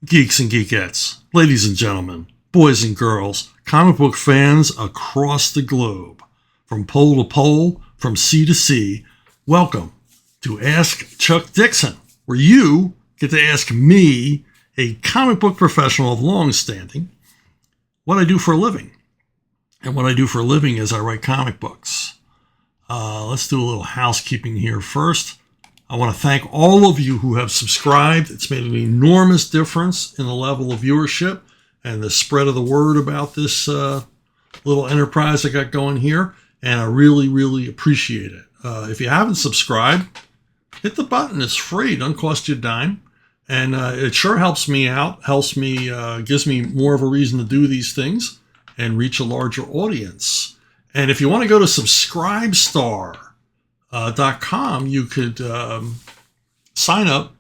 Geeks and geekettes, ladies and gentlemen, boys and girls, comic book fans across the globe, from pole to pole, from sea to sea, welcome to Ask Chuck Dixon, where you get to ask me, a comic book professional of long standing, what I do for a living. And what I do for a living is I write comic books. Let's do a little housekeeping here first. I want to thank all of you who have subscribed. It's made an enormous difference in the level of viewership and the spread of the word about this little enterprise I got going here. And I really, really appreciate it. If you haven't subscribed, hit the button. It's free. It doesn't cost you a dime. And it sure helps me out, gives me more of a reason to do these things and reach a larger audience. And if you want to go to subscribestar.com, you could sign up.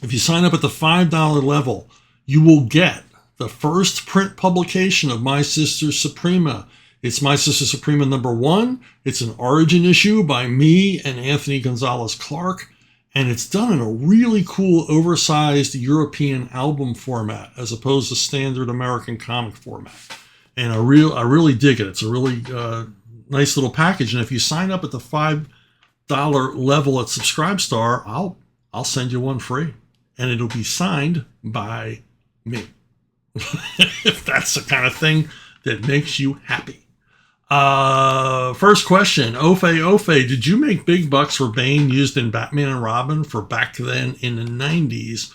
If you sign up at the $5 level, you will get the first print publication of My Sister Suprema. It's My Sister Suprema #1. It's an origin issue by me and Anthony Gonzalez Clark. And it's done in a really cool, oversized European album format as opposed to standard American comic format. And I really dig it. It's a really nice little package. And if you sign up at the $5 level at Subscribestar, I'll send you one free. And it'll be signed by me. If that's the kind of thing that makes you happy. First question, Ofe, did you make big bucks for Bane used in Batman and Robin for back then in the 90s?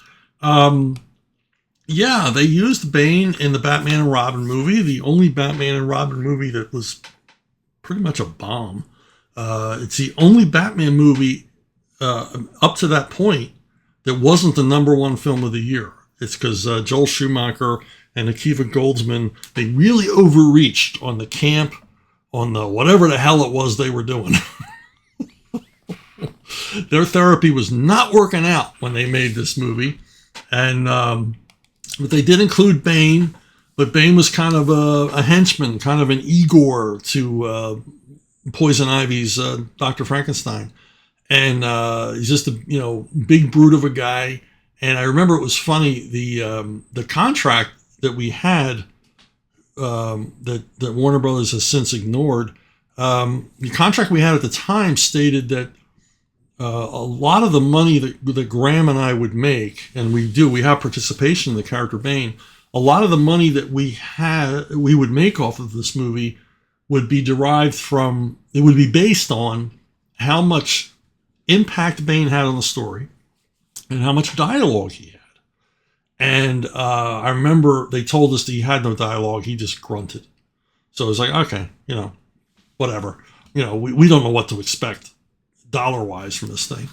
Yeah, they used Bane in the Batman and Robin movie, the only Batman and Robin movie that was pretty much a bomb. It's the only Batman movie up to that point that wasn't the #1 film of the year. It's because Joel Schumacher and Akiva Goldsman, they really overreached on the camp, on the whatever the hell it was they were doing. Their therapy was not working out when they made this movie. And but they did include Bane, but Bane was kind of a henchman, kind of an Igor to Poison Ivy's Dr. Frankenstein. And he's just a big brute of a guy. And I remember it was funny, the contract that we had that Warner Brothers has since ignored. The contract we had at the time stated that a lot of the money that Graham and I would make, and we have participation in the character Bane, a lot of the money that we would make off of this movie would be it would be based on how much impact Bane had on the story and how much dialogue he had. And I remember they told us that he had no dialogue. He just grunted. So it was like, okay, whatever. We don't know what to expect dollar-wise from this thing.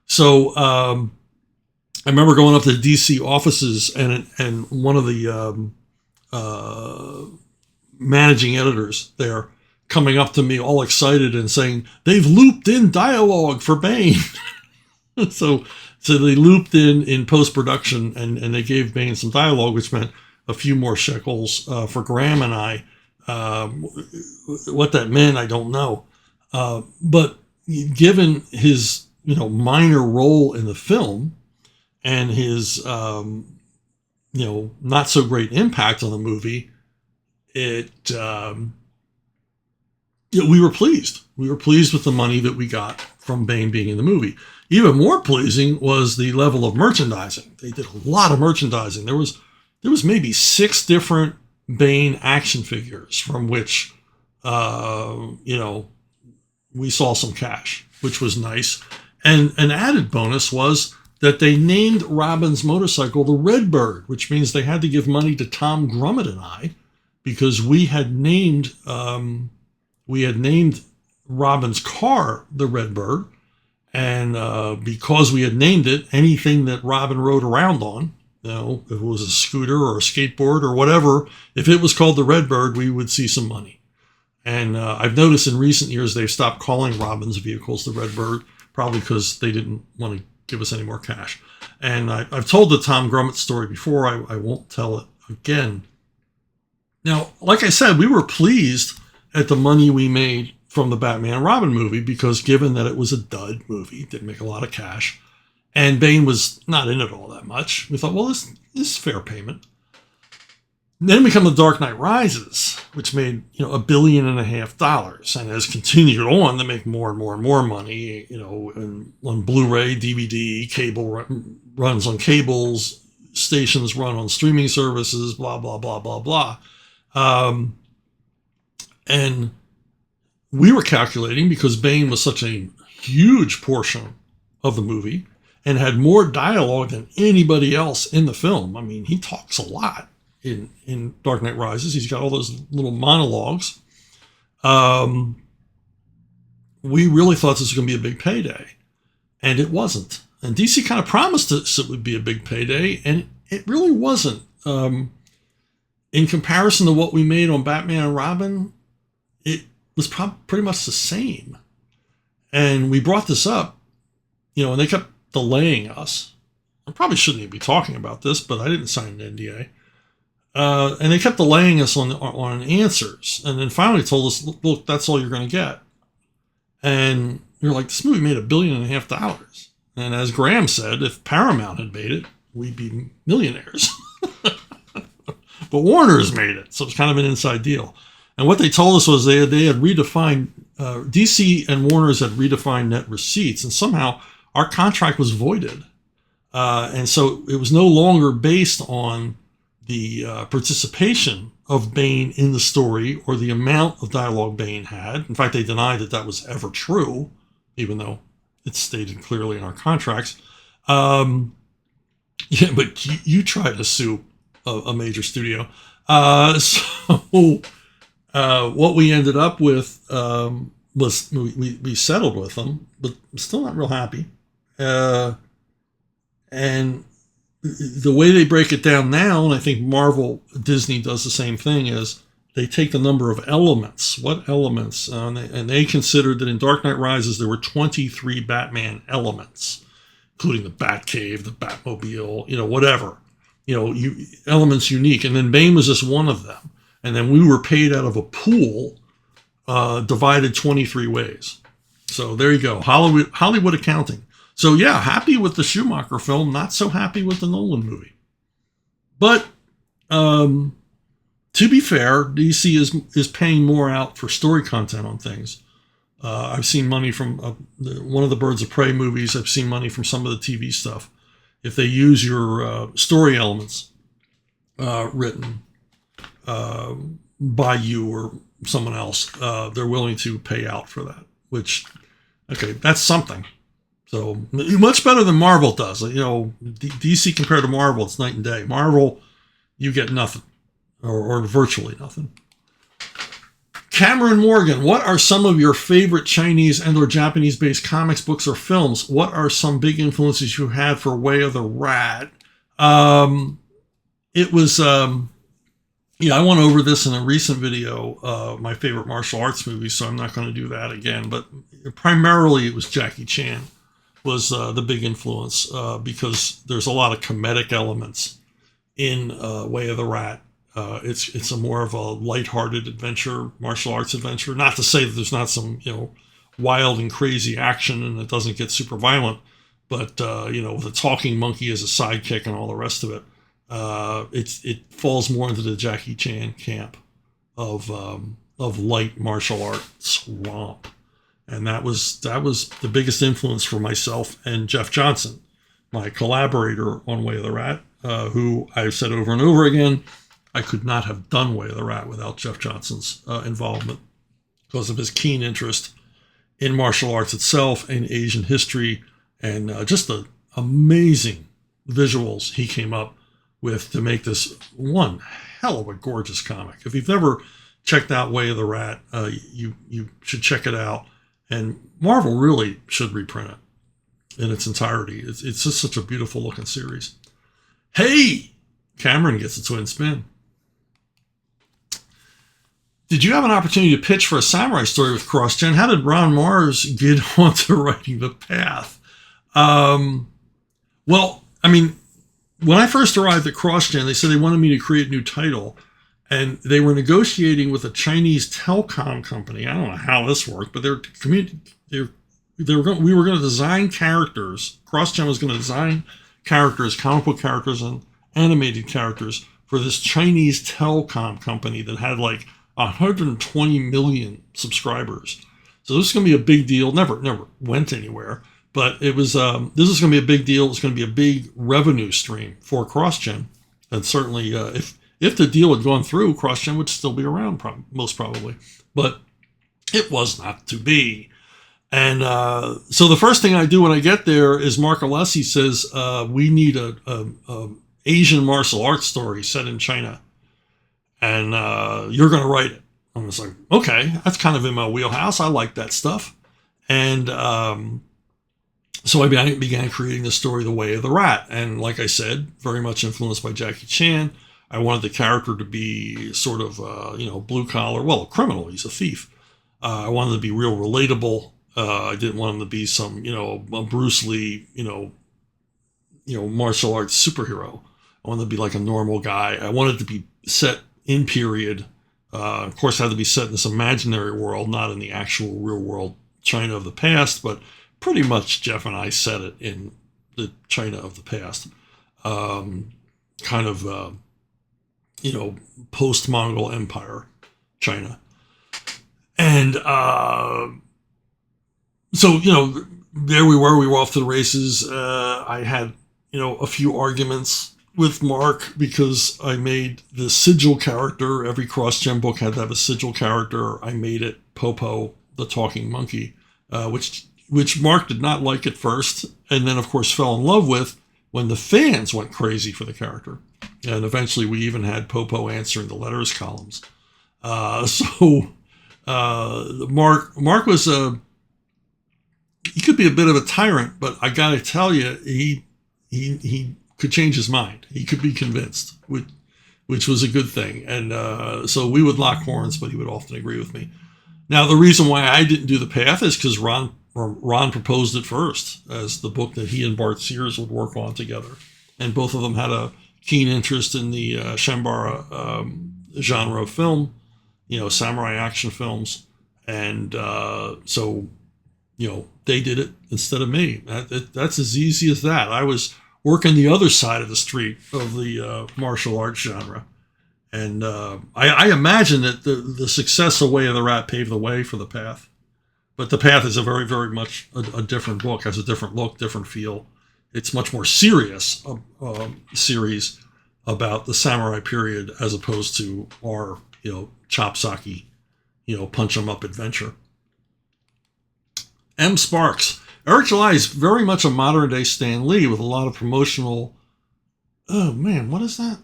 So I remember going up to the DC offices and one of the managing editors there coming up to me all excited and saying, they've looped in dialogue for Bane. So they looped in post-production and they gave Bane some dialogue, which meant a few more shekels for Graham and I. What that meant, I don't know. But given his, minor role in the film and his, not so great impact on the movie, we were pleased. We were pleased with the money that we got from Bane being in the movie. Even more pleasing was the level of merchandising. They did a lot of merchandising. There was maybe 6 different Bane action figures from which, we saw some cash, which was nice. And an added bonus was that they named Robin's motorcycle the Redbird, which means they had to give money to Tom Grummett and I because we had named Robin's car the Redbird. And because we had named it, anything that Robin rode around on, if it was a scooter or a skateboard or whatever, if it was called the Redbird, we would see some money. And I've noticed in recent years they've stopped calling Robin's vehicles the Redbird, probably because they didn't want to give us any more cash. And I've told the Tom Grummett story before. I won't tell it again. Now, like I said, we were pleased at the money we made from the Batman and Robin movie because given that it was a dud movie, didn't make a lot of cash, And Bane was not in it all that much. We thought, well, this is fair payment. Then we come to Dark Knight Rises, which made $1.5 billion, and has continued on to make more and more and more money. On Blu-ray, DVD, cable runs on cables, stations run on streaming services, blah blah blah blah blah. And we were calculating, because Bane was such a huge portion of the movie and had more dialogue than anybody else in the film. I mean, he talks a lot in Dark Knight Rises. He's got all those little monologues. We really thought this was going to be a big payday, and it wasn't. And DC kind of promised us it would be a big payday, and it really wasn't. In comparison to what we made on Batman and Robin, it was pretty much the same. And we brought this up, and they kept delaying us. I probably shouldn't even be talking about this, but I didn't sign an NDA. And they kept delaying us on answers, and then finally told us, look, that's all you're going to get. And you're like, this movie made $1.5 billion. And as Graham said, if Paramount had made it, we'd be millionaires. But Warner's made it, so it's kind of an inside deal. And what they told us was they had redefined, DC and Warner's had redefined net receipts, and somehow our contract was voided. And so it was no longer based on the participation of Bane in the story or the amount of dialogue Bane had. In fact, they denied that was ever true, even though it's stated clearly in our contracts. But you tried to sue a major studio. So what we ended up with was we settled with them, but I'm still not real happy. And the way they break it down now, and I think Disney does the same thing, is they take the number of elements. What elements? And they considered that in Dark Knight Rises there were 23 Batman elements, including the Batcave, the Batmobile, whatever. Elements unique. And then Bane was just one of them. And then we were paid out of a pool divided 23 ways. So there you go. Hollywood accounting. So yeah, happy with the Schumacher film, not so happy with the Nolan movie. But to be fair, DC is paying more out for story content on things. I've seen money from one of the Birds of Prey movies. I've seen money from some of the TV stuff. If they use your story elements written by you or someone else, they're willing to pay out for that. Which, okay, that's something. So much better than Marvel does. DC compared to Marvel, it's night and day. Marvel, you get nothing, or virtually nothing. Cameron Morgan, what are some of your favorite Chinese and or Japanese-based comics, books, or films? What are some big influences you had for Way of the Rat? It was, I went over this in a recent video, my favorite martial arts movies, so I'm not going to do that again. But primarily it was Jackie Chan was the big influence because there's a lot of comedic elements in Way of the Rat. It's a more of a lighthearted adventure, martial arts adventure. Not to say that there's not some, wild and crazy action and it doesn't get super violent, but, with a talking monkey as a sidekick and all the rest of it, it falls more into the Jackie Chan camp of light martial arts romp. And that was the biggest influence for myself and Jeff Johnson, my collaborator on Way of the Rat, who I've said over and over again, I could not have done Way of the Rat without Jeff Johnson's involvement because of his keen interest in martial arts itself and Asian history and just the amazing visuals he came up with to make this one hell of a gorgeous comic. If you've never checked out Way of the Rat, you should check it out. And Marvel really should reprint it in its entirety. It's just such a beautiful looking series. Hey, Cameron gets a twin spin. Did you have an opportunity to pitch for a samurai story with CrossGen? How did Ron Mars get onto writing The Path? Well, I mean, when I first arrived at CrossGen, they said they wanted me to create a new title. And they were negotiating with a Chinese telecom company. I don't know how this worked, but they're we were going to design characters. CrossGen was going to design characters, comic book characters, and animated characters for this Chinese telecom company that had like 120 million subscribers. So this is going to be a big deal. Never went anywhere, but it was. This is going to be a big deal. It's going to be a big revenue stream for CrossGen, and certainly if the deal had gone through, CrossGen would still be around, most probably. But it was not to be. And so the first thing I do when I get there is Mark Alessi says, we need a Asian martial arts story set in China. And you're going to write it. I was like, okay, that's kind of in my wheelhouse. I like that stuff. And so I began creating the story, The Way of the Rat. And like I said, very much influenced by Jackie Chan. I wanted the character to be sort of, blue collar, well, a criminal. He's a thief. I wanted to be real relatable. I didn't want him to be some, a Bruce Lee, martial arts superhero. I wanted to be like a normal guy. I wanted to be set in period. Of course, it had to be set in this imaginary world, not in the actual real world China of the past, but pretty much Jeff and I set it in the China of the past. Post-Mongol Empire China. And so, there we were off to the races. I had, a few arguments with Mark because I made the sigil character. Every CrossGen book had to have a sigil character. I made it Popo, the talking monkey, which Mark did not like at first, and then, of course, fell in love with when the fans went crazy for the character. And eventually we even had Popo answering the letters columns. Mark was he could be a bit of a tyrant, but I got to tell you, he could change his mind. He could be convinced, which was a good thing. And so we would lock horns, but he would often agree with me. Now, the reason why I didn't do The Path is because Ron proposed it first as the book that he and Bart Sears would work on together. And both of them had a keen interest in the Shambara genre of film, samurai action films. And so they did it instead of me. That's as easy as that. I was working the other side of the street of the martial arts genre. And I imagine that the success of Way of the Rat paved the way for The Path. But The Path is a very, very much a different book, has a different look, different feel. It's much more serious series about the samurai period as opposed to our, chopsocky, punch 'em up adventure. M. Sparks. Eric July is very much a modern day Stan Lee with a lot of promotional. Oh man, what is that?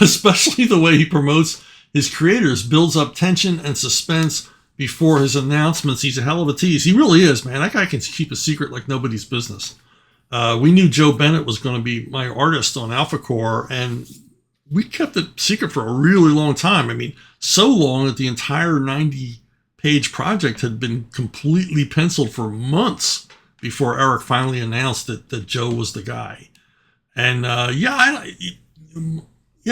Especially the way he promotes his creators, builds up tension and suspense before his announcements. He's a hell of a tease. He really is, man. That guy can keep a secret like nobody's business. We knew Joe Bennett was going to be my artist on Alpha Core, and we kept it secret for a really long time. I mean, so long that the entire 90-page project had been completely penciled for months before Eric finally announced that Joe was the guy. And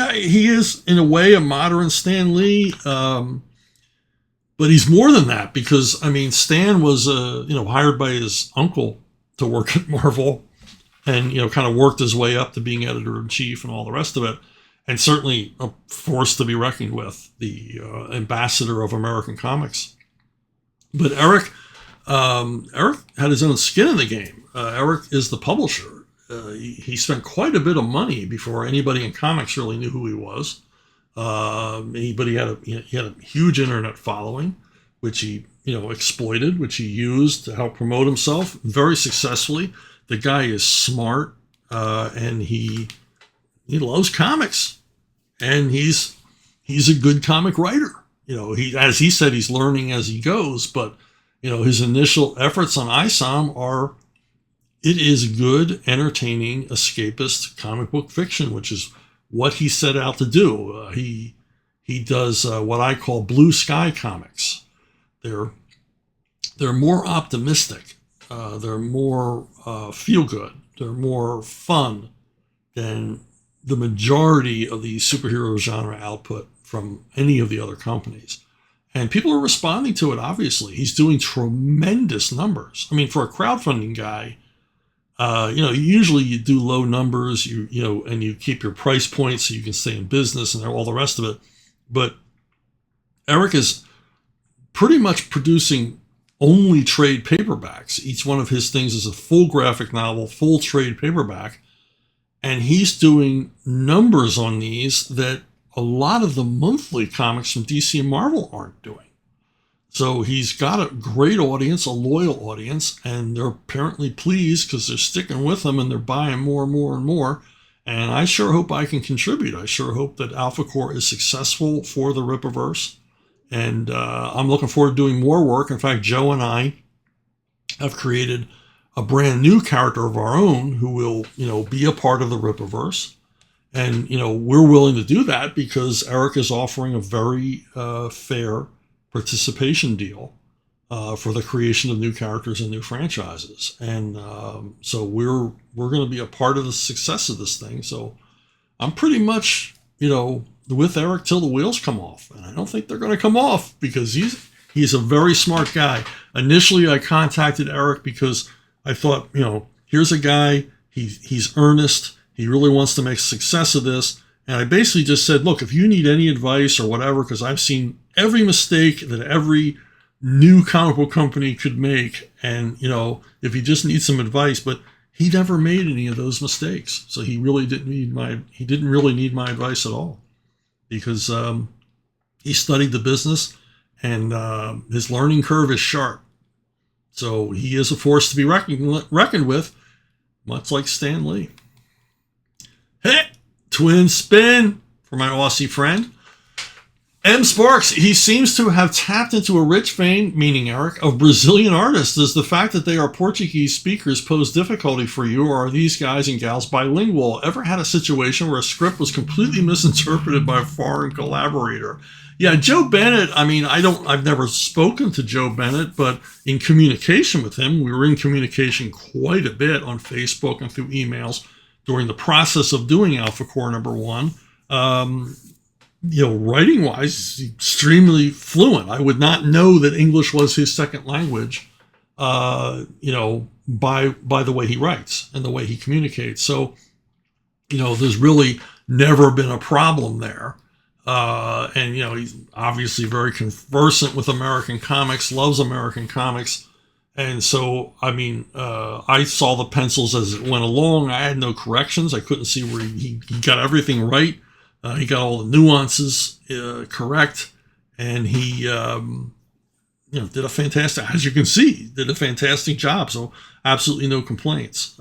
he is in a way a modern Stan Lee, but he's more than that because Stan was hired by his uncle to work at Marvel, and kind of worked his way up to being editor-in-chief and all the rest of it, and certainly a force to be reckoned with, the ambassador of American comics. But Eric had his own skin in the game. Eric is the publisher. He spent quite a bit of money before anybody in comics really knew who he was. But he had a huge internet following, which he exploited, which he used to help promote himself very successfully. The guy is smart, and he loves comics, and he's a good comic writer. As he said, he's learning as he goes, but his initial efforts on ISOM it is good, entertaining, escapist comic book fiction, which is what he set out to do. He does what I call blue sky comics. They're more optimistic. They're more feel good. They're more fun than the majority of the superhero genre output from any of the other companies. And people are responding to it, obviously. He's doing tremendous numbers. I mean, for a crowdfunding guy, usually you do low numbers, and you keep your price points so you can stay in business and all the rest of it. But Eric is pretty much producing only trade paperbacks. Each one of his things is a full graphic novel, full trade paperback. And he's doing numbers on these that a lot of the monthly comics from DC and Marvel aren't doing. So he's got a great audience, a loyal audience, and they're apparently pleased because they're sticking with him and they're buying more and more and more. And I sure hope I can contribute. I sure hope that Alpha Core is successful for the Rippaverse. And I'm looking forward to doing more work. In fact, Joe and I have created a brand new character of our own who will, be a part of the Rippaverse. And, we're willing to do that because Eric is offering a very fair participation deal for the creation of new characters and new franchises. And so we're going to be a part of the success of this thing. So I'm pretty much, with Eric till the wheels come off. And I don't think they're going to come off because he's a very smart guy. Initially, I contacted Eric because I thought, here's a guy, he's earnest. He really wants to make a success of this. And I basically just said, look, if you need any advice or whatever, because I've seen every mistake that every new comic book company could make. And, if you just need some advice, but he never made any of those mistakes. So he didn't really need my advice at all because he studied the business and his learning curve is sharp. So he is a force to be reckoned with, much like Stan Lee. Hey, twin spin for my Aussie friend. M. Sparks, he seems to have tapped into a rich vein, meaning Eric, of Brazilian artists. Does the fact that they are Portuguese speakers pose difficulty for you, or are these guys and gals bilingual? Ever had a situation where a script was completely misinterpreted by a foreign collaborator? Yeah, Joe Bennett, I've never spoken to Joe Bennett, but in communication with him, we were in communication quite a bit on Facebook and through emails during the process of doing Alpha Core #1. Writing wise, he's extremely fluent. I would not know that English was his second language, by the way he writes and the way he communicates. So, there's really never been a problem there. And he's obviously very conversant with American comics, loves American comics. And so, I saw the pencils as it went along. I had no corrections. I couldn't see where he got everything right. He got all the nuances correct. And he, did a fantastic, as you can see, did a fantastic job. So absolutely no complaints.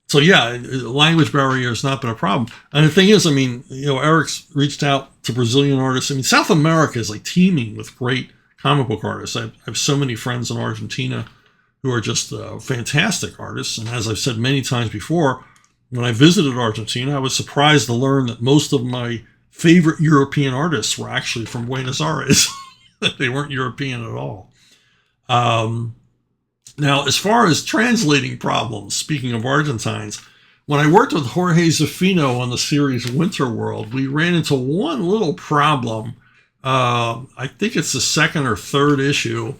So yeah, language barrier has not been a problem. And the thing is, Eric's reached out to Brazilian artists. South America is like teeming with great comic book artists. I have so many friends in Argentina who are just fantastic artists. And as I've said many times before, when I visited Argentina, I was surprised to learn that most of my favorite European artists were actually from Buenos Aires. They weren't European at all. Now, as far as translating problems, speaking of Argentines, when I worked with Jorge Zafino on the series Winter World, we ran into one little problem. I think it's the second or third issue.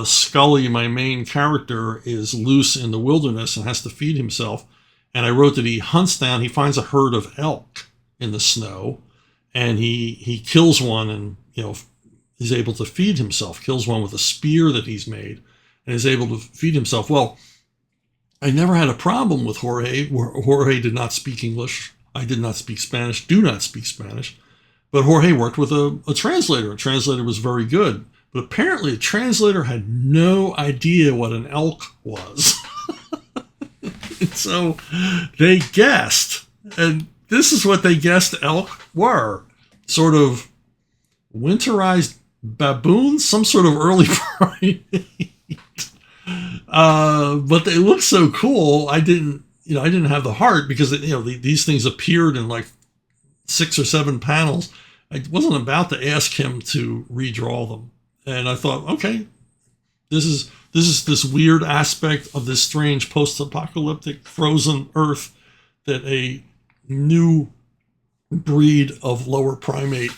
Scully, my main character, is loose in the wilderness and has to feed himself. And I wrote that he finds a herd of elk in the snow, and he kills one and, he's able to feed himself, kills one with a spear that he's made, and is able to feed himself. Well, I never had a problem with Jorge. Jorge did not speak English. I did not speak Spanish, do not speak Spanish. But Jorge worked with a translator. A translator was very good. But apparently a translator had no idea what an elk was. So they guessed. And this is what they guessed elk were. Sort of winterized baboons, some sort of early primate. But they looked so cool. I didn't have the heart because these things appeared in like 6 or 7 panels. I wasn't about to ask him to redraw them, and I thought, okay, this is this weird aspect of this strange post-apocalyptic frozen Earth that a new breed of lower primate,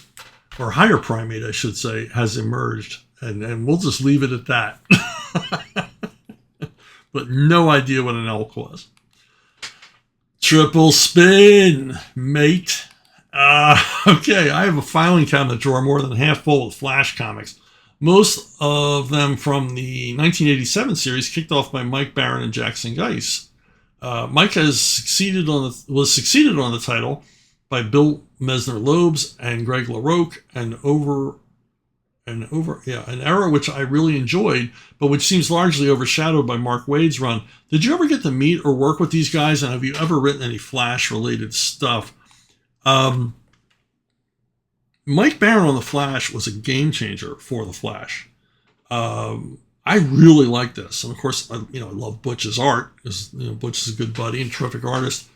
or higher primate, I should say, has emerged. And we'll just leave it at that. But no idea what an elk was. Triple spin, mate. Okay, I have a filing cabinet drawer more than half full of Flash comics. Most of them from the 1987 series, kicked off by Mike Baron and Jackson Geiss. Mike was succeeded on the title by Bill Messner-Loebs and Greg LaRocque, an era which I really enjoyed, but which seems largely overshadowed by Mark Waid's run. Did you ever get to meet or work with these guys, and have you ever written any Flash-related stuff? Mike Baron on the Flash was a game changer for the Flash. I really like this, and of course, I love Butch's art, because Butch is a good buddy and terrific artist.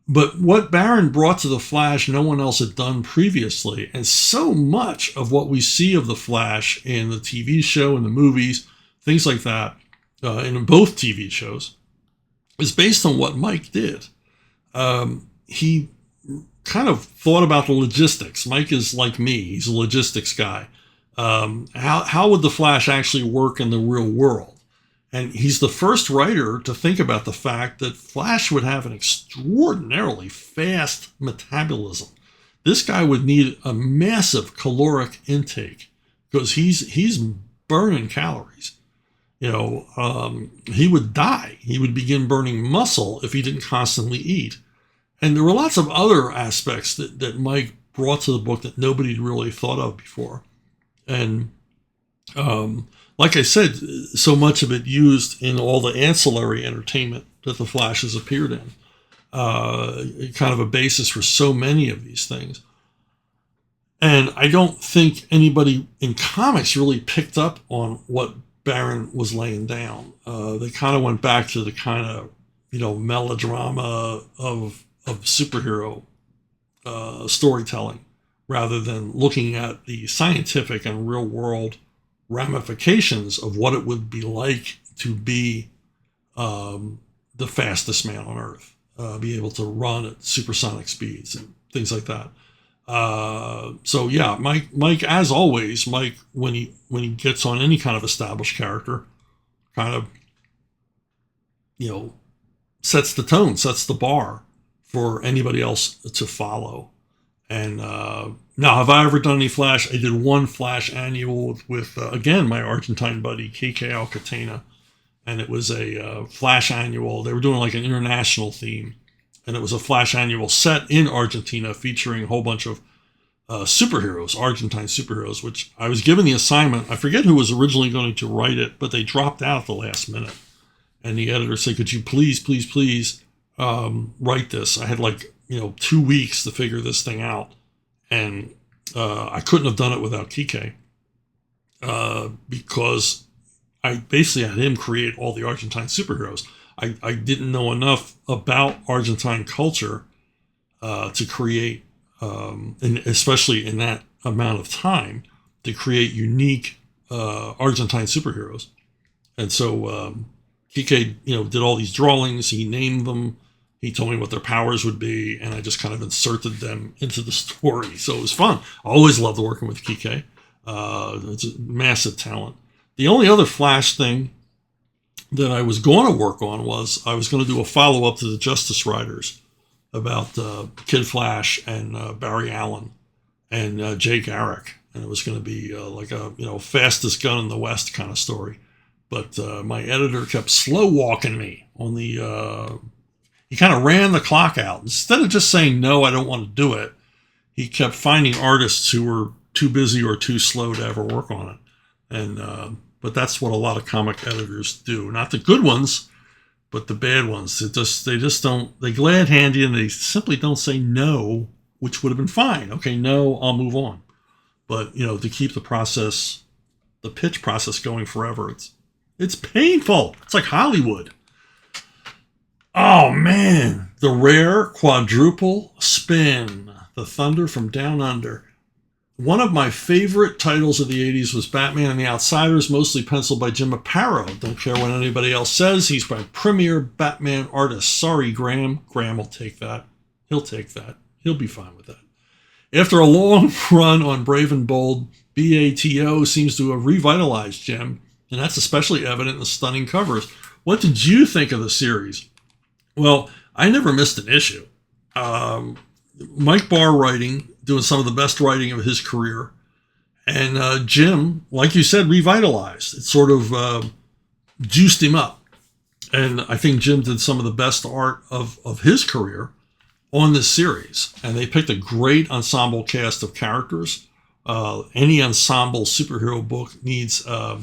But what Baron brought to the Flash, no one else had done previously, and so much of what we see of the Flash in the TV show and the movies, things like that, in both TV shows, is based on what Mike did. He kind of thought about the logistics. Mike is like me; he's a logistics guy. How would the Flash actually work in the real world? And he's the first writer to think about the fact that Flash would have an extraordinarily fast metabolism. This guy would need a massive caloric intake because he's burning calories. He would die. He would begin burning muscle if he didn't constantly eat. And there were lots of other aspects that Mike brought to the book that nobody had really thought of before. And like I said, so much of it used in all the ancillary entertainment that the Flash has appeared in. Kind of a basis for so many of these things. And I don't think anybody in comics really picked up on what Baron was laying down. They kind of went back to the kind of, melodrama of superhero storytelling, rather than looking at the scientific and real world ramifications of what it would be like to be the fastest man on Earth, be able to run at supersonic speeds and things like that. So yeah, Mike, as always, Mike, when he gets on any kind of established character, kind of, sets the tone, sets the bar for anybody else to follow. And now, have I ever done any Flash? I did one Flash annual with again, my Argentine buddy, KK Alcatena. And it was a Flash annual. They were doing like an international theme. And it was a Flash annual set in Argentina featuring a whole bunch of superheroes, Argentine superheroes, which I was given the assignment. I forget who was originally going to write it, but they dropped out at the last minute. And the editor said, could you please write this? I had 2 weeks to figure this thing out. And I couldn't have done it without Kike, because I basically had him create all the Argentine superheroes. I didn't know enough about Argentine culture to create, and especially in that amount of time, to create unique Argentine superheroes. And so Kike, did all these drawings. He named them. He told me what their powers would be, and I just kind of inserted them into the story. So it was fun. I always loved working with Kike. It's a massive talent. The only other Flash thing that I was going to work on was I was going to do a follow-up to the Justice Riders about Kid Flash and Barry Allen and Jay Garrick. And it was going to be like a, fastest gun in the West kind of story. But my editor kept slow walking me on the... He kind of ran the clock out. Instead of just saying, no, I don't want to do it, he kept finding artists who were too busy or too slow to ever work on it. And but that's what a lot of comic editors do. Not the good ones, but the bad ones. They just don't, they glad hand you and they simply don't say no, which would have been fine. Okay, no, I'll move on. But, to keep the pitch process going forever, it's painful. It's like Hollywood. Oh, man. The rare quadruple spin. The Thunder from Down Under. One of my favorite titles of the 80s was Batman and the Outsiders, mostly penciled by Jim Aparo. Don't care what anybody else says. He's my premier Batman artist. Sorry, Graham. Graham will take that. He'll take that. He'll be fine with that. After a long run on Brave and Bold, BATO seems to have revitalized Jim, and that's especially evident in the stunning covers. What did you think of the series? Well, I never missed an issue. Mike Barr writing, doing some of the best writing of his career. And Jim, like you said, revitalized. It sort of juiced him up. And I think Jim did some of the best art of his career on this series. And they picked a great ensemble cast of characters. Any ensemble superhero book needs a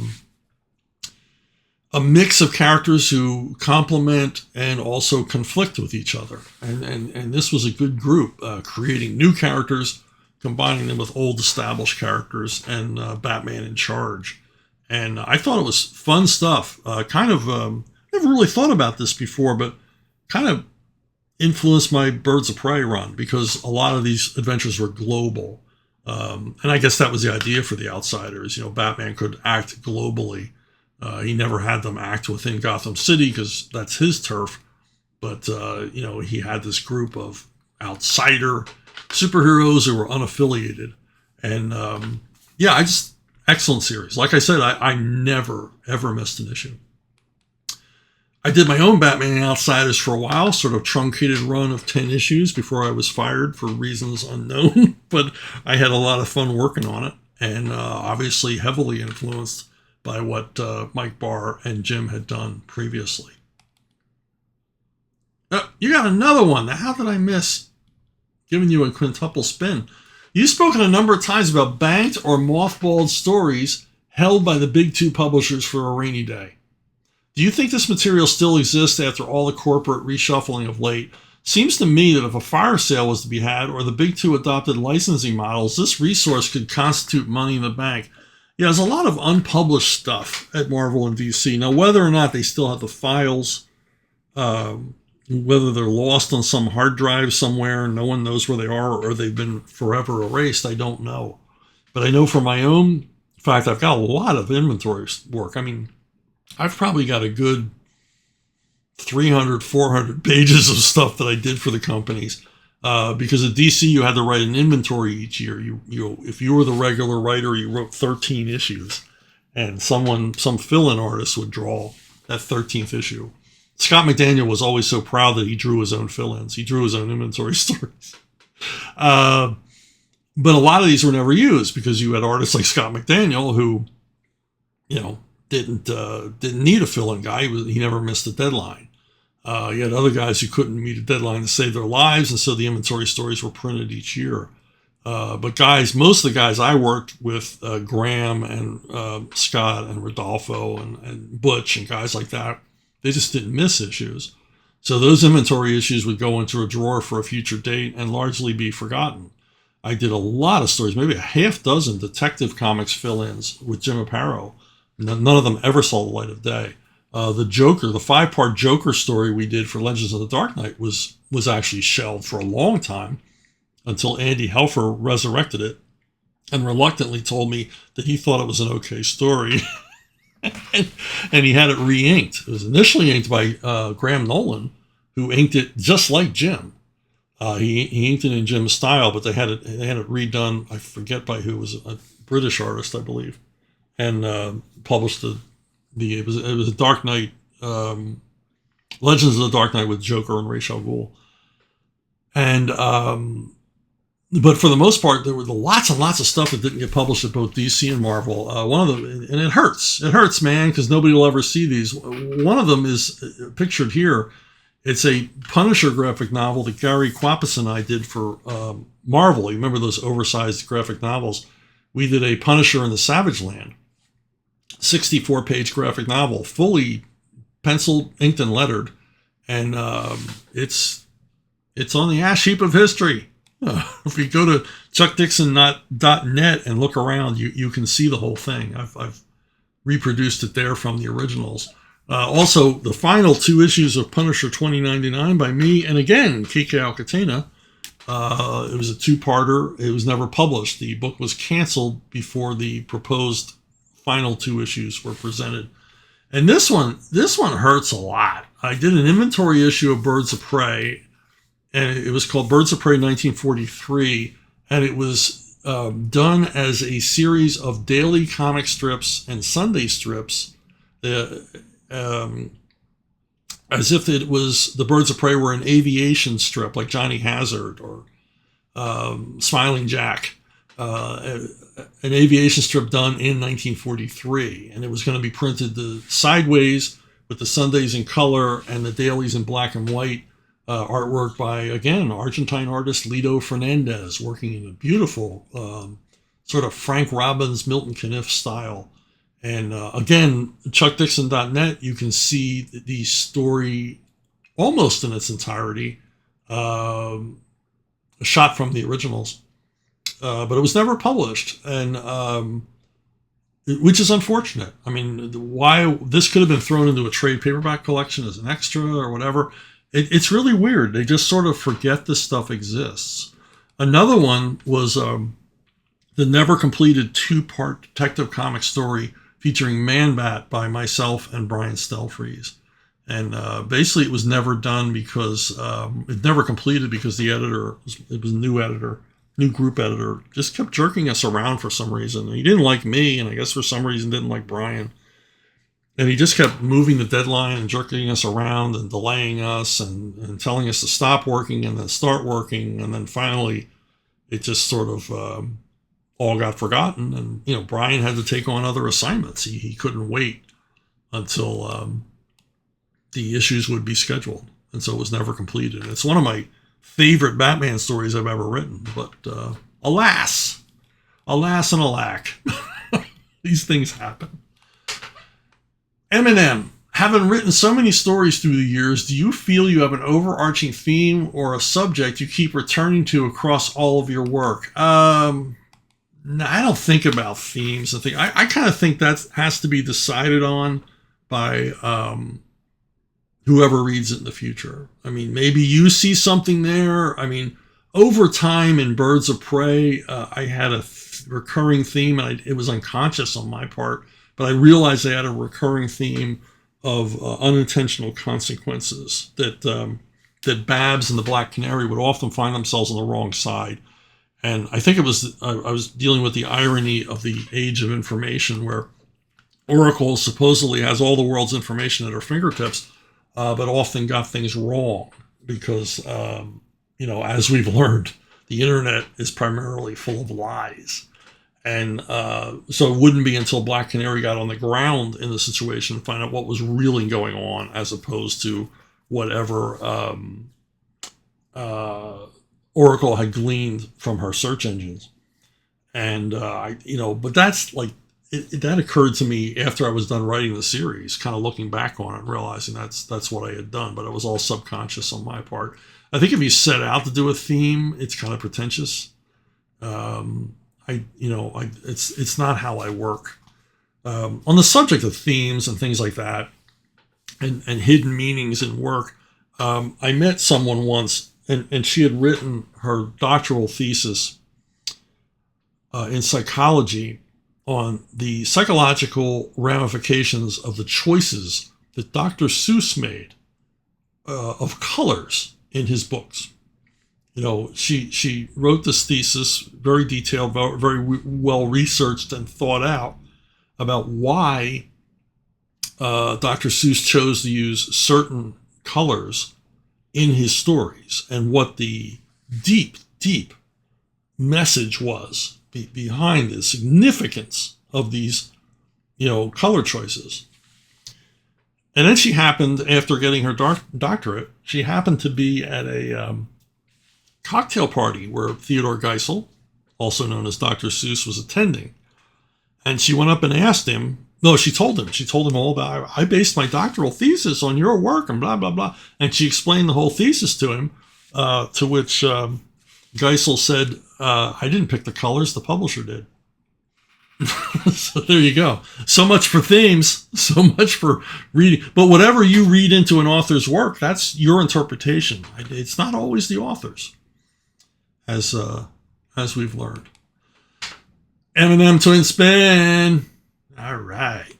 mix of characters who complement and also conflict with each other. And this was a good group, creating new characters, combining them with old established characters, and Batman in charge. And I thought it was fun stuff. Never really thought about this before, but kind of influenced my Birds of Prey run, because a lot of these adventures were global. And I guess that was the idea for the Outsiders. Batman could act globally. He never had them act within Gotham City because that's his turf. But, he had this group of outsider superheroes who were unaffiliated. And, excellent series. Like I said, I never, ever missed an issue. I did my own Batman Outsiders for a while, sort of truncated run of 10 issues before I was fired for reasons unknown. But I had a lot of fun working on it, and obviously heavily influenced by what Mike Barr and Jim had done previously. You got another one. Now, how did I miss giving you a quintuple spin? You've spoken a number of times about banked or mothballed stories held by the big two publishers for a rainy day. Do you think this material still exists after all the corporate reshuffling of late? Seems to me that if a fire sale was to be had, or the big two adopted licensing models, this resource could constitute money in the bank. Yeah, there's a lot of unpublished stuff at Marvel and DC. Now, whether or not they still have the files, whether they're lost on some hard drive somewhere and no one knows where they are, or they've been forever erased, I don't know. But I know for my own, in fact, I've got a lot of inventory work. I mean, I've probably got a good 300, 400 pages of stuff that I did for the companies. Because at DC, you had to write an inventory each year. If you were the regular writer, you wrote 13 issues. And some fill-in artist would draw that 13th issue. Scott McDaniel was always so proud that he drew his own fill-ins. He drew his own inventory stories. But a lot of these were never used because you had artists like Scott McDaniel who, didn't need a fill-in guy. He never missed a deadline. You had other guys who couldn't meet a deadline to save their lives, and so the inventory stories were printed each year. But most of the guys I worked with, Graham and Scott and Rodolfo and Butch and guys like that, they just didn't miss issues. So those inventory issues would go into a drawer for a future date and largely be forgotten. I did a lot of stories, maybe a half dozen Detective Comics fill-ins with Jim Aparo. None of them ever saw the light of day. The Joker, the 5-part Joker story we did for Legends of the Dark Knight was actually shelved for a long time until Andy Helfer resurrected it and reluctantly told me that he thought it was an okay story. and he had it re-inked. It was initially inked by Graham Nolan, who inked it just like Jim. He inked it in Jim's style, but they had it redone. I forget by who. It was a British artist, I believe, and published it was a Dark Knight, Legends of the Dark Knight with Joker and Ra's al Ghul. And but for the most part, there were lots and lots of stuff that didn't get published at both DC and Marvel. One of them, and it hurts, man, because nobody will ever see these. One of them is pictured here. It's a Punisher graphic novel that Gary Kwapis and I did for Marvel. You remember those oversized graphic novels? We did a Punisher in the Savage Land, 64-page graphic novel, fully penciled, inked, and lettered, and it's on the ash heap of history. If you go to chuckdixon.net and look around, you can see the whole thing. I've reproduced it there from the originals. Also, the final 2 issues of Punisher 2099 by me, and again, Kike Alcatena. It was a 2-parter. It was never published. The book was canceled before the proposed final 2 issues were presented. And this one hurts a lot. I did an inventory issue of Birds of Prey, and it was called Birds of Prey 1943, and it was done as a series of daily comic strips and Sunday strips, as if it was the Birds of Prey were an aviation strip like Johnny Hazard or Smiling Jack, an aviation strip done in 1943, and it was going to be printed sideways with the Sundays in color and the dailies in black and white. Artwork by, again, Argentine artist Lido Fernandez, working in a beautiful sort of Frank Robbins, Milton Caniff style. And again, chuckdixon.net, you can see the story almost in its entirety, shot from the originals. But it was never published, and which is unfortunate. I mean, why this could have been thrown into a trade paperback collection as an extra or whatever. It's really weird. They just sort of forget this stuff exists. Another one was the never completed 2-part Detective Comic story featuring Man-Bat by myself and Brian Stelfreeze. And basically it was never done because, it never completed because the editor, it was a new group editor, just kept jerking us around for some reason. And he didn't like me, and I guess for some reason didn't like Brian. And he just kept moving the deadline and jerking us around and delaying us and telling us to stop working and then start working. And then finally, it just sort of all got forgotten. And, Brian had to take on other assignments. He couldn't wait until the issues would be scheduled. And so it was never completed. It's one of my favorite Batman stories I've ever written. But alas and alack, these things happen. Eminem, having written so many stories through the years, do you feel you have an overarching theme or a subject you keep returning to across all of your work? No, I don't think about themes. I kind of think that has to be decided on by whoever reads it in the future. I mean, maybe you see something there. I mean, over time in Birds of Prey, I had a recurring theme, and it was unconscious on my part. But I realized they had a recurring theme of unintentional consequences, that Babs and the Black Canary would often find themselves on the wrong side. And I think I was dealing with the irony of the age of information, where Oracle supposedly has all the world's information at her fingertips, but often got things wrong because, as we've learned, the internet is primarily full of lies. And so it wouldn't be until Black Canary got on the ground in the situation to find out what was really going on, as opposed to whatever Oracle had gleaned from her search engines. And, but that's like, that occurred to me after I was done writing the series, kind of looking back on it and realizing that's what I had done, but it was all subconscious on my part. I think if you set out to do a theme, it's kind of pretentious. It's not how I work. On the subject of themes and things like that, and hidden meanings in work, I met someone once, and she had written her doctoral thesis in psychology on the psychological ramifications of the choices that Dr. Seuss made of colors in his books. She wrote this thesis, very detailed, very well researched and thought out, about why Dr. Seuss chose to use certain colors in his stories and what the deep, deep message was behind the significance of these, color choices. And then she happened, after getting her doctorate, she happened to be at a cocktail party where Theodore Geisel, also known as Dr. Seuss, was attending. And she went up and asked him, she told him all about, I based my doctoral thesis on your work and blah, blah, blah. And she explained the whole thesis to him, to which Geisel said, I didn't pick the colors, the publisher did. So there you go. So much for themes, so much for reading. But whatever you read into an author's work, that's your interpretation. It's not always the author's, as we've learned. Eminem Twin Spin. All right.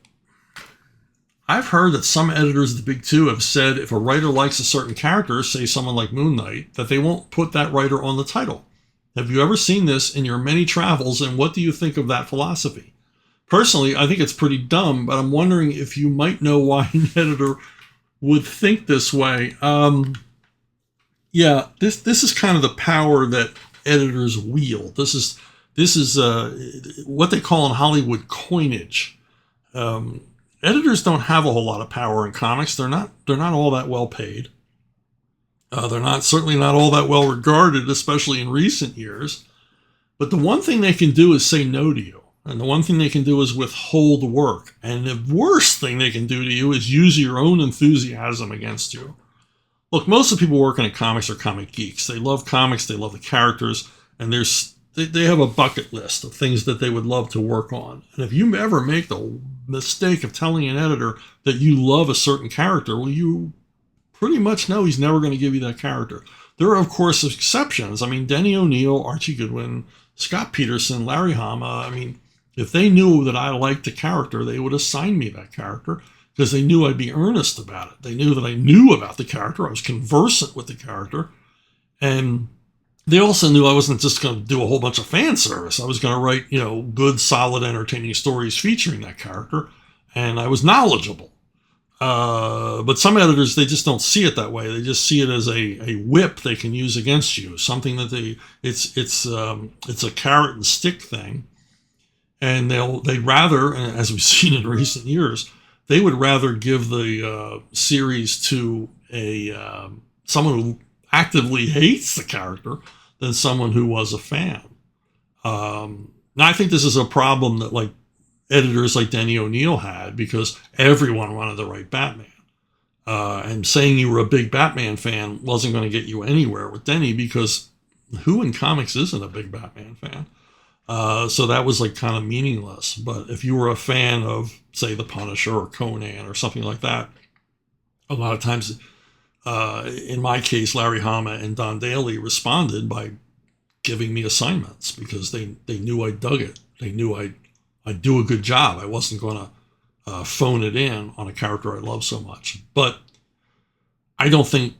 I've heard that some editors of the Big Two have said if a writer likes a certain character, say someone like Moon Knight, that they won't put that writer on the title. Have you ever seen this in your many travels, and what do you think of that philosophy? Personally, I think it's pretty dumb, but I'm wondering if you might know why an editor would think this way. Yeah, this is kind of the power that editors wield. This is what they call in Hollywood coinage. Editors don't have a whole lot of power in comics. They're not all that well paid. They're certainly not all that well regarded, especially in recent years. But the one thing they can do is say no to you. And the one thing they can do is withhold work. And the worst thing they can do to you is use your own enthusiasm against you. Look, most of the people working at comics are comic geeks. They love comics, they love the characters, and they have a bucket list of things that they would love to work on. And if you ever make the mistake of telling an editor that you love a certain character, well, you pretty much know he's never going to give you that character. There are, of course, exceptions. I mean, Denny O'Neil, Archie Goodwin, Scott Peterson, Larry Hama. I mean, if they knew that I liked the character, they would assign me that character because they knew I'd be earnest about it. They knew that I knew about the character. I was conversant with the character. And they also knew I wasn't just going to do a whole bunch of fan service. I was going to write, good, solid, entertaining stories featuring that character. And I was knowledgeable. But some editors, they just don't see it that way. They just see it as a whip they can use against you. Something that it's a carrot and stick thing. And they'd rather, as we've seen in recent years, they would rather give the series to someone who actively hates the character than someone who was a fan. Now, I think this is a problem that editors like Denny O'Neil had because everyone wanted to write Batman. And saying you were a big Batman fan wasn't going to get you anywhere with Denny because who in comics isn't a big Batman fan? So that was kind of meaningless. But if you were a fan of, say, The Punisher or Conan or something like that, a lot of times, in my case, Larry Hama and Don Daly responded by giving me assignments because they knew I dug it. They knew I'd do a good job. I wasn't going to phone it in on a character I love so much. But I don't think,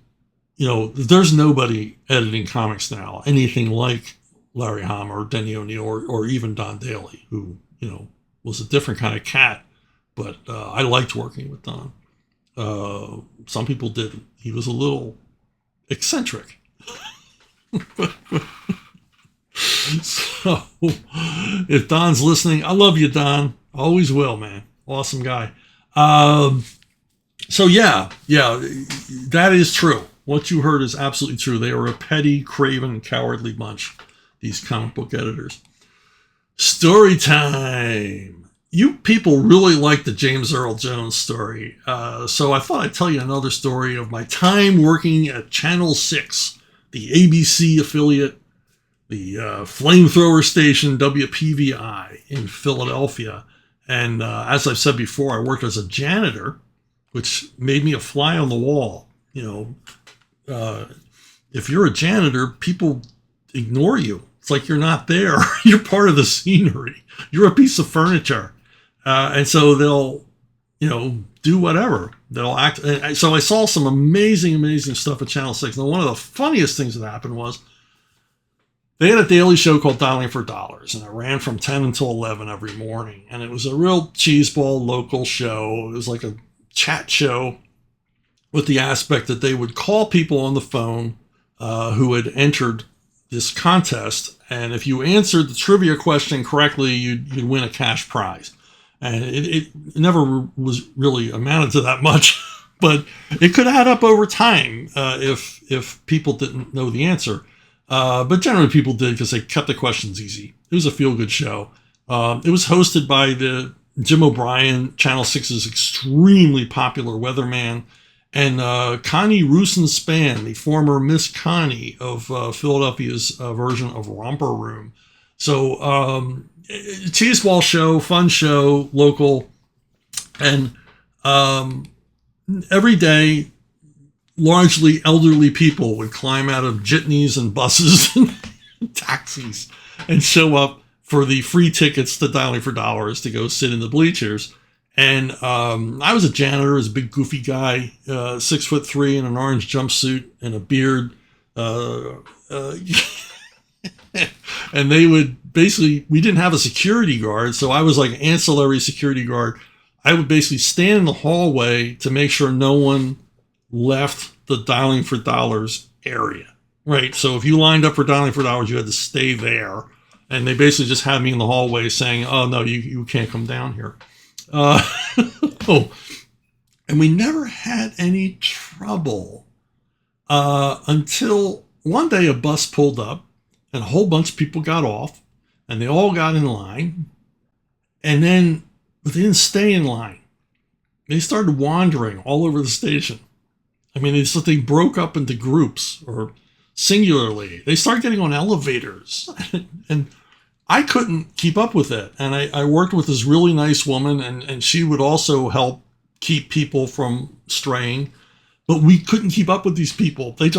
there's nobody editing comics now, anything like Larry Hama or Denny O'Neil or even Don Daly, who, was a different kind of cat. But I liked working with Don. Some people didn't. He was a little eccentric. So, if Don's listening, I love you, Don. Always will, man. Awesome guy. So yeah, that is true. What you heard is absolutely true. They are a petty, craven, cowardly bunch, these comic book editors. Story time. You people really like the James Earl Jones story. So I thought I'd tell you another story of my time working at Channel 6, the ABC affiliate, the flamethrower station WPVI in Philadelphia. And as I've said before, I worked as a janitor, which made me a fly on the wall. If you're a janitor, people ignore you. It's like you're not there. You're part of the scenery. You're a piece of furniture. And so they'll, do whatever. They'll act. So I saw some amazing stuff at Channel 6. Now, one of the funniest things that happened was they had a daily show called Dialing for Dollars, and it ran from 10 until 11 every morning. And it was a real cheeseball local show. It was like a chat show with the aspect that they would call people on the phone who had entered this contest. And if you answered the trivia question correctly, you'd win a cash prize. And it never was really amounted to that much, but it could add up over time if people didn't know the answer. But generally people did because they kept the questions easy. It was a feel-good show. It was hosted by the Jim O'Brien, Channel 6's extremely popular weatherman, and Connie Rusin-Spann, the former Miss Connie of Philadelphia's version of Romper Room. So cheeseball show, fun show, local, and every day largely elderly people would climb out of jitneys and buses and taxis and show up for the free tickets to Dialing for Dollars to go sit in the bleachers And I was a janitor, was a big goofy guy, 6'3" in an orange jumpsuit and a beard. And they would basically, we didn't have a security guard, so I was like an ancillary security guard. I would basically stand in the hallway to make sure no one left the dialing for dollars area, right? So if you lined up for dialing for dollars, you had to stay there. And they basically just had me in the hallway saying, oh, no, you can't come down here. Oh, and we never had any trouble until one day a bus pulled up and a whole bunch of people got off and they all got in line. And then, but they didn't stay in line. They started wandering all over the station. I mean, they broke up into groups or singularly. They started getting on elevators and I couldn't keep up with it. And I worked with this really nice woman and she would also help keep people from straying. But we couldn't keep up with these people. They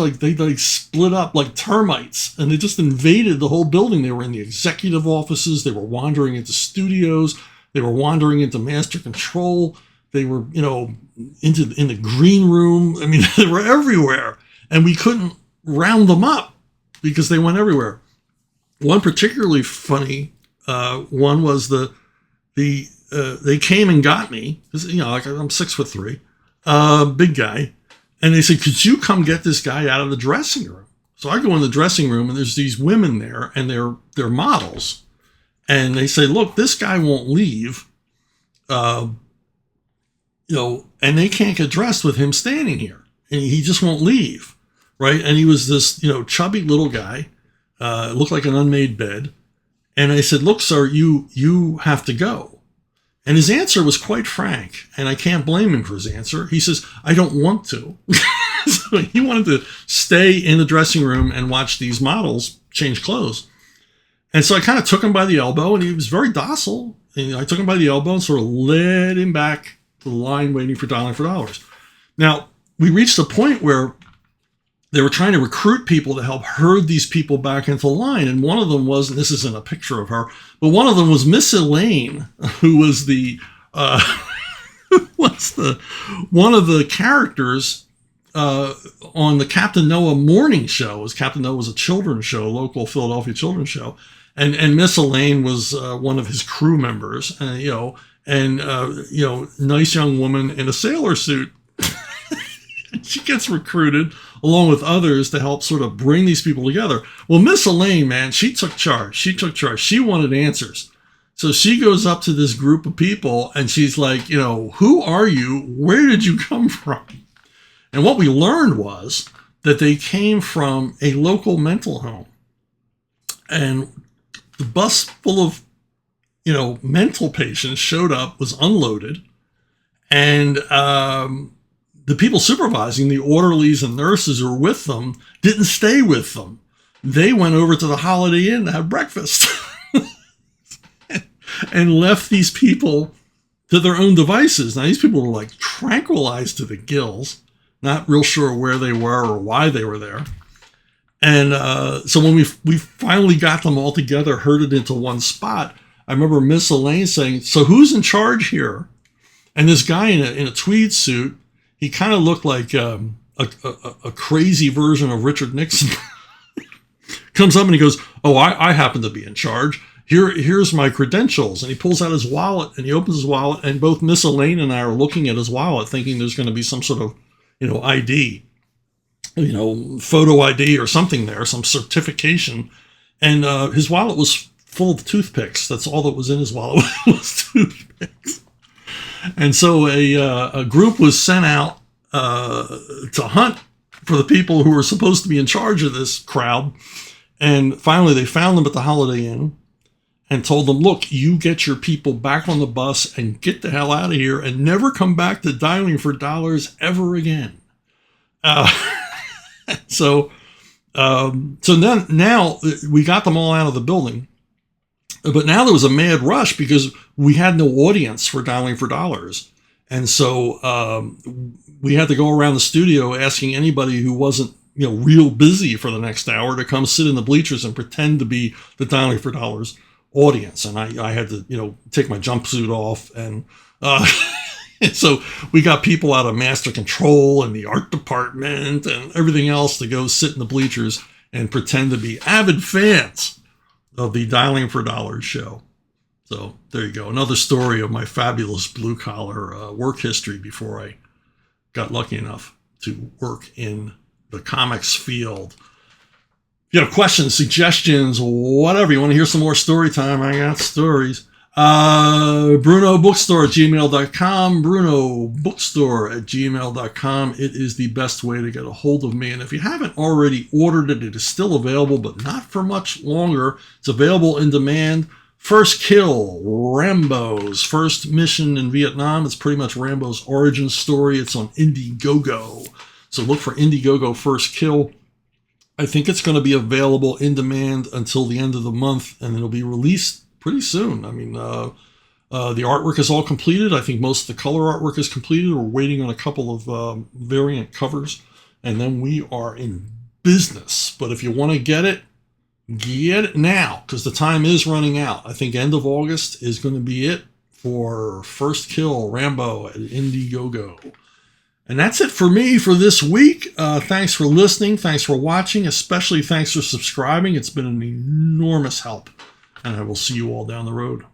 split up like termites and they just invaded the whole building. They were in the executive offices. They were wandering into studios. They were wandering into master control. They were, in the green room. I mean, they were everywhere and we couldn't round them up because they went everywhere. One particularly funny one was they came and got me because like I'm 6'3", big guy, and they said, "Could you come get this guy out of the dressing room?" So I go in the dressing room and there's these women there and they're models, and they say, "Look, this guy won't leave, and they can't get dressed with him standing here, and he just won't leave, right?" And he was this chubby little guy. Looked like an unmade bed. And I said, "Look, sir, you have to go." And his answer was quite frank. And I can't blame him for his answer. He says, "I don't want to." So he wanted to stay in the dressing room and watch these models change clothes. And so I kind of took him by the elbow and he was very docile. And I took him by the elbow and sort of led him back to the line waiting for dialing for dollars. Now, we reached a point where they were trying to recruit people to help herd these people back into line. And one of them was, and this isn't a picture of her, but one of them was Miss Elaine, who was one of the characters on the Captain Noah morning show. Captain Noah was a children's show, local Philadelphia children's show. And Miss Elaine was one of his crew members, nice young woman in a sailor suit. She gets recruited along with others to help sort of bring these people together. Well, Miss Elaine, man, she took charge. She wanted answers. So she goes up to this group of people and she's like, "Who are you? Where did you come from?" And what we learned was that they came from a local mental home. And the bus full of, mental patients showed up, was unloaded. And, the people supervising, the orderlies and nurses who were with them, didn't stay with them. They went over to the Holiday Inn to have breakfast and left these people to their own devices. Now, these people were like tranquilized to the gills, not real sure where they were or why they were there. And so when we finally got them all together, herded into one spot, I remember Miss Elaine saying, "So who's in charge here?" And this guy in a tweed suit, he kind of looked like a crazy version of Richard Nixon. Comes up and he goes, "Oh, I happen to be in charge. Here's my credentials." And he pulls out his wallet and he opens his wallet, and both Miss Elaine and I are looking at his wallet thinking there's going to be some sort of, ID, photo ID or something there, some certification. And his wallet was full of toothpicks. That's all that was in his wallet was toothpicks. And so a group was sent out to hunt for the people who were supposed to be in charge of this crowd. And finally, they found them at the Holiday Inn and told them, "Look, you get your people back on the bus and get the hell out of here and never come back to dialing for dollars ever again." So then now we got them all out of the building. But now there was a mad rush because we had no audience for dialing for dollars. And so we had to go around the studio asking anybody who wasn't, real busy for the next hour to come sit in the bleachers and pretend to be the dialing for dollars audience. And I had to, take my jumpsuit off and So we got people out of Master Control and the art department and everything else to go sit in the bleachers and pretend to be avid fans of the Dialing for Dollars show. So there you go. Another story of my fabulous blue-collar work history before I got lucky enough to work in the comics field. If you have questions, suggestions, whatever, you want to hear some more story time, I got stories. Bruno Bookstore at gmail.com, Bruno Bookstore at gmail.com. It is the best way to get a hold of me. And if you haven't already ordered it, it is still available, but not for much longer. It's available in demand. First Kill, Rambo's first mission in Vietnam. It's pretty much Rambo's origin story. It's on Indiegogo. So look for Indiegogo First Kill. I think it's going to be available in demand until the end of the month, and it'll be released pretty soon. I mean, the artwork is all completed. I think most of the color artwork is completed. We're waiting on a couple of variant covers, and then we are in business. But if you want to get it now, because the time is running out. I think end of August is going to be it for First Kill Rambo at Indiegogo. And that's it for me for this week. Thanks for listening. Thanks for watching. Especially thanks for subscribing. It's been an enormous help. And I will see you all down the road.